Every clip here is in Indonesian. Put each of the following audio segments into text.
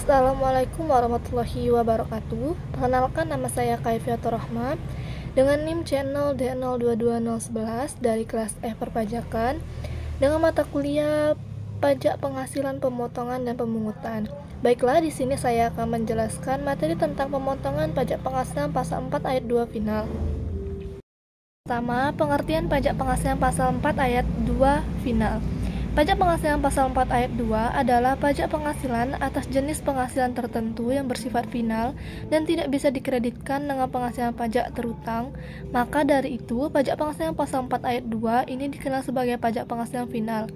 Assalamualaikum warahmatullahi wabarakatuh. Perkenalkan, nama saya Kaifiatur Rahma dengan NIM channel D022011 dari kelas F Perpajakan dengan mata kuliah Pajak Penghasilan Pemotongan dan Pemungutan. Baiklah, di sini saya akan menjelaskan materi tentang pemotongan pajak penghasilan pasal 4 ayat 2 final. Pertama, pengertian pajak penghasilan pasal 4 ayat 2 final. Pajak penghasilan pasal 4 ayat 2 adalah pajak penghasilan atas jenis penghasilan tertentu yang bersifat final dan tidak bisa dikreditkan dengan penghasilan pajak terutang. Maka dari itu, pajak penghasilan pasal 4 ayat 2 ini dikenal sebagai pajak penghasilan final.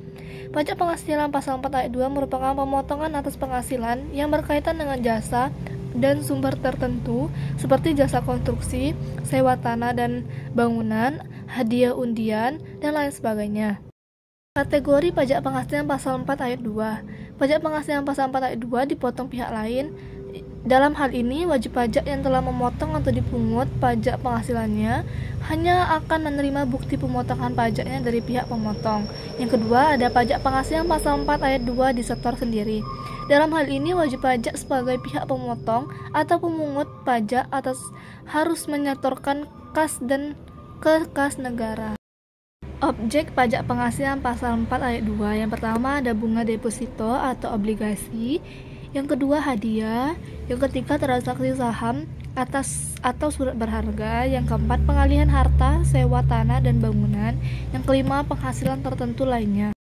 Pajak penghasilan pasal 4 ayat 2 merupakan pemotongan atas penghasilan yang berkaitan dengan jasa dan sumber tertentu seperti jasa konstruksi, sewa tanah dan bangunan, hadiah undian, dan lain sebagainya. Kategori pajak penghasilan pasal 4 ayat 2. Pajak penghasilan pasal 4 ayat 2 dipotong pihak lain. Dalam hal ini, wajib pajak yang telah memotong atau dipungut pajak penghasilannya hanya akan menerima bukti pemotongan pajaknya dari pihak pemotong. Yang kedua, ada pajak penghasilan pasal 4 ayat 2 disetor sendiri. Dalam hal ini, wajib pajak sebagai pihak pemotong atau pemungut pajak harus menyetorkan kas dan ke kas negara. Objek pajak penghasilan pasal 4 ayat 2. Yang pertama ada bunga deposito atau obligasi. Yang kedua hadiah. Yang ketiga transaksi saham atau surat berharga. Yang keempat pengalihan harta, sewa tanah dan bangunan. Yang kelima penghasilan tertentu lainnya.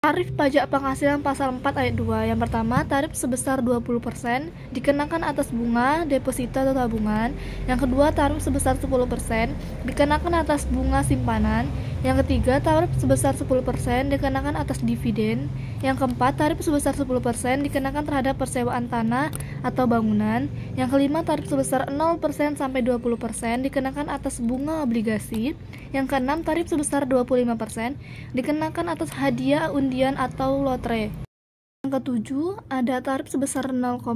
Tarif pajak penghasilan pasal 4 ayat 2. Yang pertama, tarif sebesar 20% dikenakan atas bunga, deposito atau tabungan. Yang kedua, tarif sebesar 10% dikenakan atas bunga simpanan. Yang ketiga, tarif sebesar 10% dikenakan atas dividen. Yang keempat, tarif sebesar 10% dikenakan terhadap persewaan tanah atau bangunan. Yang kelima, tarif sebesar 0% sampai 20% dikenakan atas bunga obligasi. Yang keenam, tarif sebesar 25% dikenakan atas hadiah undian atau lotre. Yang ketujuh, ada tarif sebesar 0,5%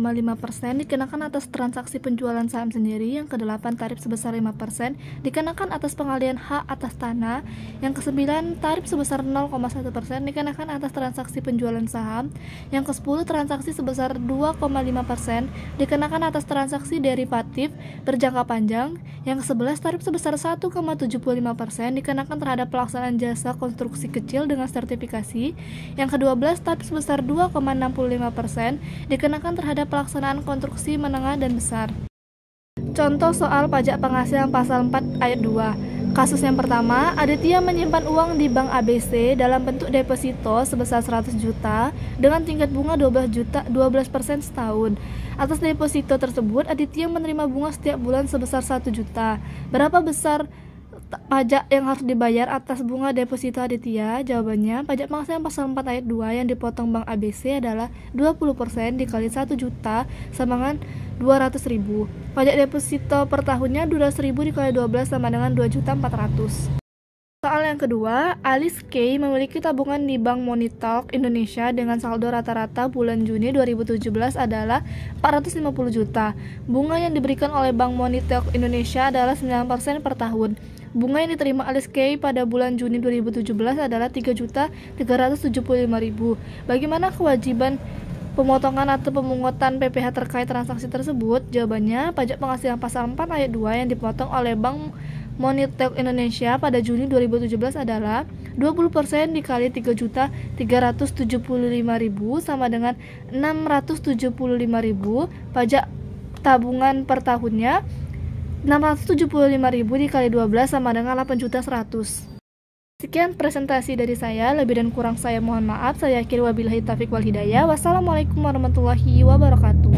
dikenakan atas transaksi penjualan saham sendiri. Yang kedelapan, tarif sebesar 5% dikenakan atas pengalihan hak atas tanah. Yang kesembilan, tarif sebesar 0,1% dikenakan atas transaksi penjualan saham. Yang kesepuluh, transaksi sebesar 2,5% dikenakan atas transaksi derivatif berjangka panjang. Yang kesebelas, tarif sebesar 1,75% dikenakan terhadap pelaksanaan jasa konstruksi kecil dengan sertifikasi. Yang ke-12, tarif sebesar 2,65% dikenakan terhadap pelaksanaan konstruksi menengah dan besar. Contoh soal pajak penghasilan pasal 4 ayat 2. Kasus yang pertama, Aditya menyimpan uang di bank ABC dalam bentuk deposito sebesar 100 juta dengan tingkat bunga 12% setahun. Atas deposito tersebut, Aditya menerima bunga setiap bulan sebesar 1 juta. Berapa besar pajak yang harus dibayar atas bunga deposito Aditya? Jawabannya, pajak penghasilan pasal 4 ayat 2 yang dipotong bank ABC adalah 20% dikali 1 juta sama dengan 200.000. Pajak deposito per tahunnya 200.000 dikali 12 sama dengan 2.400.000. Soal yang kedua, Alice K memiliki tabungan di Bank Monetalk Indonesia dengan saldo rata-rata bulan Juni 2017 adalah 450 juta. Bunga yang diberikan oleh Bank Monetalk Indonesia adalah 9% per tahun. Bunga yang diterima Alice K pada bulan Juni 2017 adalah 3.375.000. Bagaimana kewajiban pemotongan atau pemungutan PPh terkait transaksi tersebut? Jawabannya, pajak penghasilan pasal 4 ayat 2 yang dipotong oleh Bank Monetalk Indonesia pada Juni 2017 adalah 20% dikali 3.375.000 sama dengan 675.000. Pajak tabungan per tahunnya 675.000 dikali 12 sama dengan 8.100.000. Sekian presentasi dari saya, lebih dan kurang saya mohon maaf. Saya akhiri wabillahi taufiq wal hidayah. Wassalamualaikum warahmatullahi wabarakatuh.